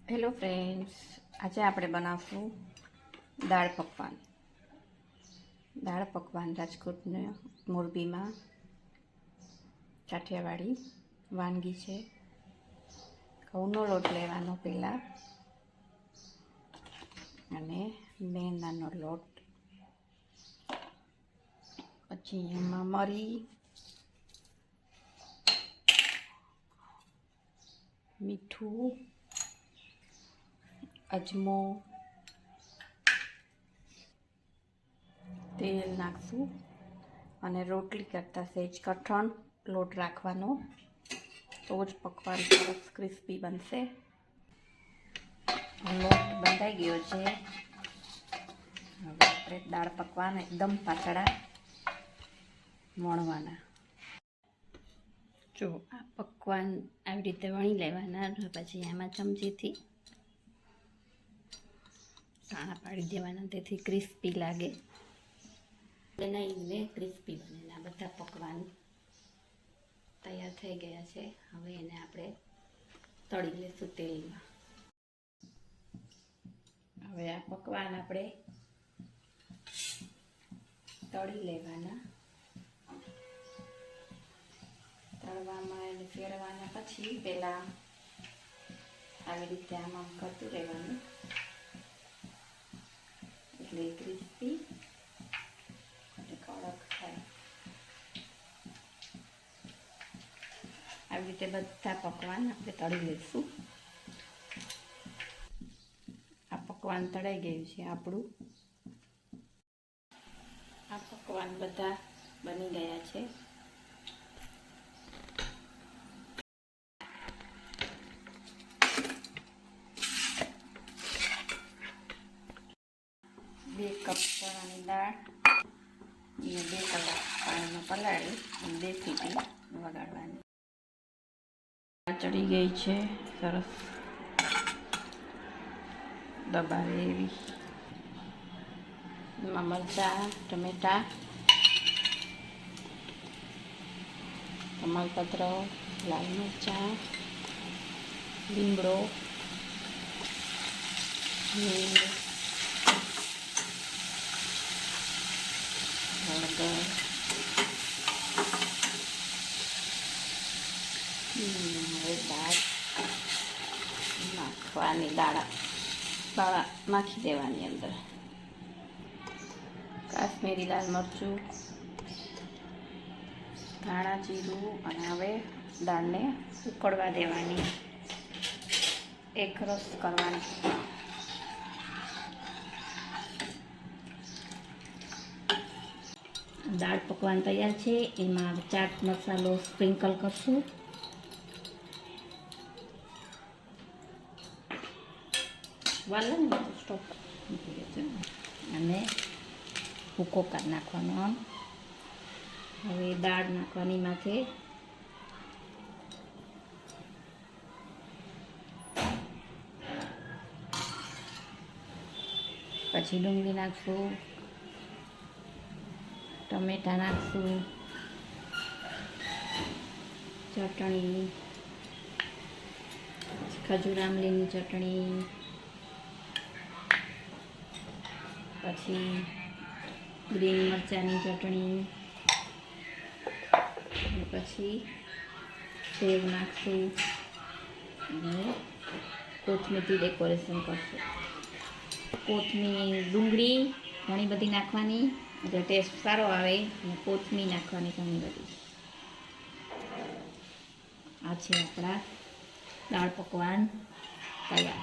Hello friends, આજે આપણે બનાવશું દાળ પકવાન. દાળ પકવાન રાજકોટને મોરબીમાં કાઠિયાવાડી વાનગી છે. ઘઉંનો લોટ લેવાનો પહેલાં, અને મેંદાનો લોટ, પછી એમાં મરી, મીઠું, અજમો, તેલ નાખશું અને રોટલી કરતાં સહેજ કઠણ લોટ રાખવાનો, તો જ પકવાન સરસ ક્રિસ્પી બનશે. લોટ બંધાઈ ગયો છે. હવે આપણે દાળ પકવાન એકદમ પાતળા વણવાના. જો આ પકવાન આવી રીતે વણી લેવાના, પછી આમાં ચમચીથી સાણા પાડી દેવાના, તેથી ક્રિસ્પી લાગે. બનાવીને ક્રિસ્પી બનેલા બધા પકવાન તૈયાર થઈ ગયા છે. હવે એને આપણે તળી લઈશું તેલમાં. હવે આ પકવાન આપણે તળી લેવાના. તળવામાં એને ફેરવાના, પછી પહેલાં આવી રીતે આમ કરતું રહેવાનું, એટલે ક્રિસ્પી અને કડક થાય. આવી રીતે બધા પકવાન આપણે તળી લઈશું. આ પકવાન તળાઈ ગયું છે આપણું. આ પકવાન બધા બની ગયા છે. બે કપ ચણાની દાળ અને 2 કલાક પાણીમાં પલાળી અને 2 સીટી વગાડવાની. ચડી ગઈ છે સરસ, દબાવે એવી. એમાં મરચાં, ટમેટા, તમાલપત્ર, લાલ મરચાં, લીમડો, હિંગ, હળદર, હવે દાળ નાખવાની. દાળ નાખી દેવાની અંદર. કાશ્મીરી લાલ મરચું, ધાણા જીરું, અને હવે દાળને ઉકળવા દેવાની, એક રસ કરવાની. દાળ પકવાન તૈયાર છે. એમાં ચાટ મસાલો સ્પ્રિંકલ કરશું. સ્ટોપ અને ભૂકો કાઢી નાખવાનો. આમ હવે દાળ નાખવાની માથે. પછી ડુંગળી નાખશું, ટમેટા નાખશું, ચટણી, ખજૂર આમલીની ચટણી, પછી ગ્રીન મરચાંની ચટણી, અને પછી સેવ નાખશું અને કોથમીરથી ડેકોરેશન કરશું. કોથમીર, ડુંગળી ઘણી બધી નાખવાની એટલે ટેસ્ટ સારો આવે, અને કોથમીર નાખવાની ઘણી બધી. આ છે આપણા દાળ પકવાન તૈયાર.